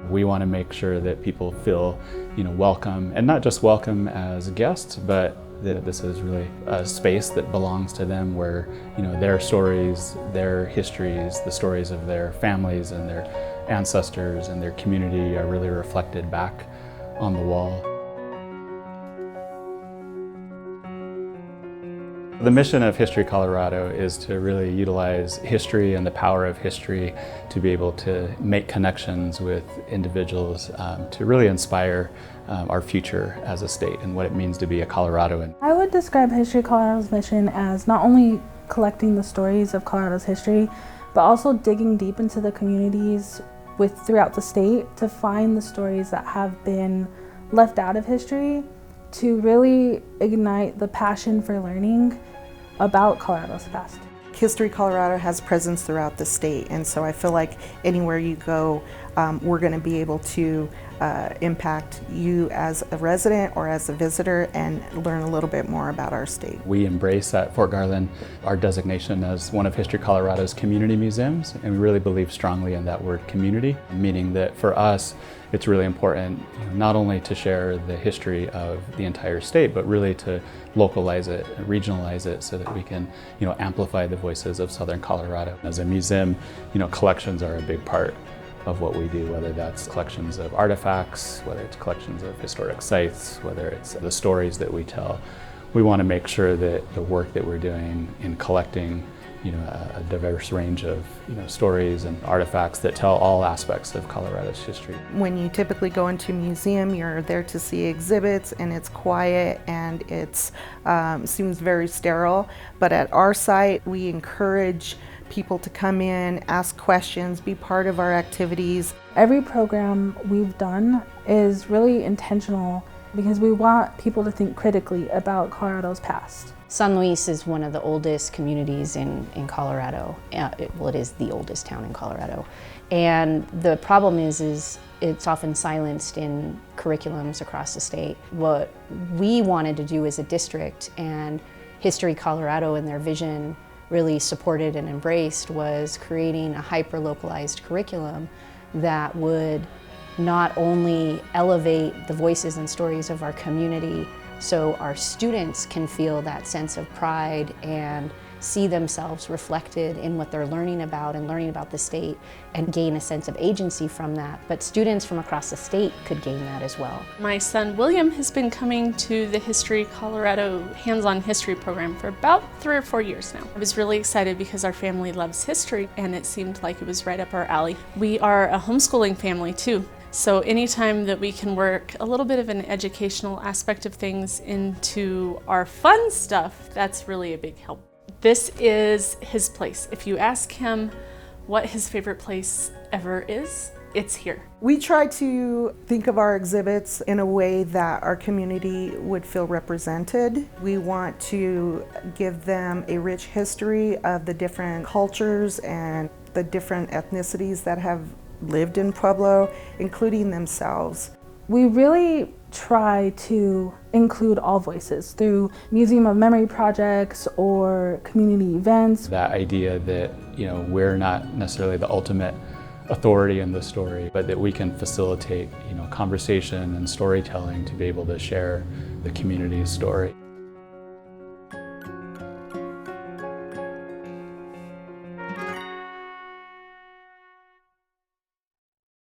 We want to make sure that people feel, welcome, and not just welcome as guests, but that this is really a space that belongs to them, where their stories, their histories, the stories of their families and their ancestors and their community are really reflected back on the wall. The mission of History Colorado is to really utilize history and the power of history to be able to make connections with individuals, to really inspire our future as a state and what it means to be a Coloradoan. I would describe History Colorado's mission as not only collecting the stories of Colorado's history, but also digging deep into the communities throughout the state to find the stories that have been left out of history, to really ignite the passion for learning about Colorado's past. History Colorado has presence throughout the state, and so I feel like anywhere you go, we're going to be able to impact you as a resident or as a visitor and learn a little bit more about our state. We embrace at Fort Garland our designation as one of History Colorado's community museums, and we really believe strongly in that word community, meaning that for us it's really important not only to share the history of the entire state, but really to localize it, regionalize it, so that we can amplify the voices of Southern Colorado. As a museum, collections are a big part of what we do, whether that's collections of artifacts, whether it's collections of historic sites, whether it's the stories that we tell. We want to make sure that the work that we're doing in collecting a diverse range of stories and artifacts that tell all aspects of Colorado's history. When you typically go into a museum, you're there to see exhibits, and it's quiet and it's seems very sterile. But at our site, we encourage people to come in, ask questions, be part of our activities. Every program we've done is really intentional because we want people to think critically about Colorado's past. San Luis is one of the oldest communities in Colorado. It is the oldest town in Colorado. And the problem is it's often silenced in curriculums across the state. What we wanted to do as a district, and History Colorado and their vision really supported and embraced, was creating a hyper-localized curriculum that would not only elevate the voices and stories of our community so our students can feel that sense of pride and see themselves reflected in what they're learning about and learning about the state and gain a sense of agency from that, but students from across the state could gain that as well. My son William has been coming to the History Colorado hands-on history program for about 3 or 4 years now. I was really excited because our family loves history and it seemed like it was right up our alley. We are a homeschooling family too. So anytime that we can work a little bit of an educational aspect of things into our fun stuff, that's really a big help. This is his place. If you ask him what his favorite place ever is, it's here. We try to think of our exhibits in a way that our community would feel represented. We want to give them a rich history of the different cultures and the different ethnicities that have lived in Pueblo, including themselves. We really try to include all voices through Museum of Memory projects or community events. That idea that we're not necessarily the ultimate authority in the story, but that we can facilitate conversation and storytelling to be able to share the community's story.